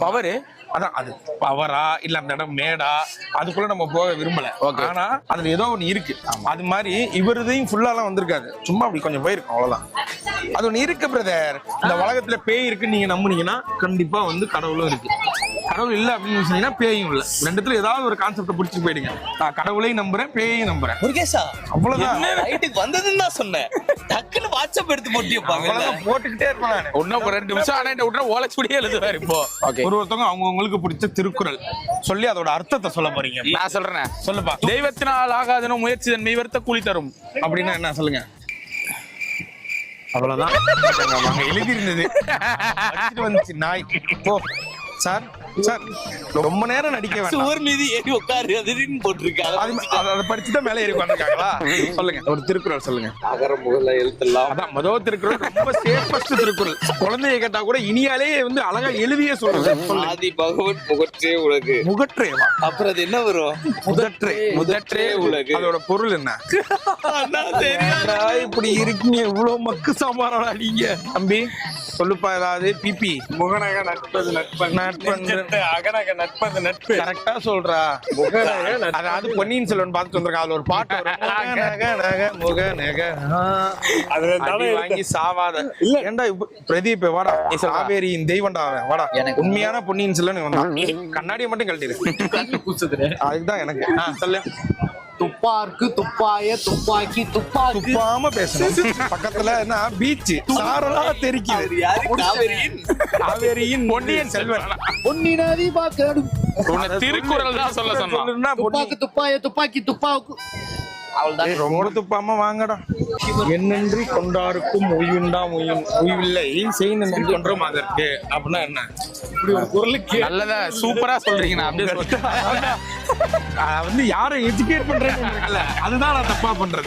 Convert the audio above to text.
Power அதான் அது பவரா இல்ல அந்த இடம் மேடா அதுக்குள்ள நம்ம போக விரும்பல. ஆனா அதுல ஏதோ ஒண்ணு இருக்கு. அது மாதிரி இவரதையும் ஃபுல்லாலாம் வந்திருக்காது, சும்மா அப்படி கொஞ்சம் போயிருக்கும் அவ்வளவுதான். அது ஒண்ணு இருக்கு பிரதர். இந்த உலகத்துல பேய் இருக்குன்னு நீங்க நம்புனீங்கன்னா கண்டிப்பா வந்து கடவுளும் இருக்கு. கடவுள் இல்ல அப்படின்னு சொன்னீங்கன்னா பேயும் இல்ல. ரெண்டுத்துல ஏதாவது ஒரு கான்செப்ட பிடிச்சிட்டு போயிடுங்க. நான் கடவுளையும் நம்புறேன், பேயையும் நம்புறேன். முருகேஷா அவ்வளவுதான். ரைட்டுக்கு வந்ததுன்னு தான் சொன்னேன். டக்குன்னு வாட்ஸ்அப் எடுத்து போட்டிருப்பாங்க. போட்டுக்கிட்டே இருப்பேன் நான். இன்னும் ஒரு 2 நிமிஷம் ஆனா இந்த உடனே ஓலைச்சுடியே எழுதுவாரு இப்போ. ஒருத்தவங்க அவங்களுக்கு பிடிச்ச திருக்குறள் சொல்லி அதோட அர்த்தத்தை சொல்ல போறீங்க. நான் சொல்றேன், சொல்லுப்பா. தெய்வத்தினால் ஆகாதனும் முயற்சி தன் மெய்வர்த்த கூலி தரும் அப்படின்னா என்ன சொல்லுங்க. அவ்வளவுதான். அங்க எழுதி இருந்தது வந்துச்சு நாய். போ சார் சார் ரொம்ப நேரம் நடிக்க வேண்டாம். சுவர் மீது ஏறி உட்காரு அதுன்னு போட்டிருக்காங்க. அதை படிச்சுதான் மேலே ஏறி உட்காந்துருக்காங்களா? சொல்லுங்க ஒரு திருக்குறள் சொல்லுங்க. அகர முதல எழுத்தெல்லாம். அதான் முதல் திருக்குறள் ரொம்ப சேஃபஸ்ட் திருக்குறள். குழந்தைய கேட்டா கூட இனியாலே வந்து அழகா எழுதியே சொல்லுங்க. ஆதி பகவன் முகற்றே உலகு. முகற்றேவா? அப்புறம் அது என்ன வரும்? முதற்றே. முதற்றே உலகு. அதோட பொருள் என்ன? இப்படி இருக்கீங்க, இவ்வளவு மக்கு சாமான் அடிங்க. தம்பி சொல்லுப்பா ஏதாவது. பிபி முகநக நட்பது நட்பு அகநக நட்பது நட்பு. கரெக்டா சொல்றா. அதாவது பொன்னியின் செல்வன் பார்த்துட்டு வந்திருக்கா, அதுல ஒரு பாட்டு வாங்கி சாவாத இல்ல. ஏண்டா பிரதீப் வாடா, காவேரியின் தெய்வண்டா வாடா. உண்மையான பொன்னியின் செல்வன் கண்ணாடியை மட்டும் கழட்டிடு. அதுதான் எனக்கு சொல்லு. துப்பார்க்கு துப்பாய துப்பாக்கி துப்பாக்கி. துப்பாம பேசணும். பக்கத்துல என்ன பீச் சாரலா தெரிக்குது. காவேரியின் பொன்னியின் செல்வன். பொன்னினாதி பாக்கடும். திருக்குறள் தான் சொல்ல சொன்னா. துப்பாக்கு துப்பாய துப்பாக்கி துப்பாக்கு. ரொம்ப துப்பாம வாங்கடா. என்னன்றி கொண்டாருக்கும் உய்வுண்டாம் உய்வில்லை, செய் நன்றி கொன்றோம் அதற்கு. அப்படின்னா என்ன? இப்படி ஒரு குரலுக்கு நல்லதா சூப்பரா சொல்றீங்க. நான் அப்படியே வந்து யாரை எஜுகேட் பண்றேன்னு அதுதான் நான் தப்பா பண்றது.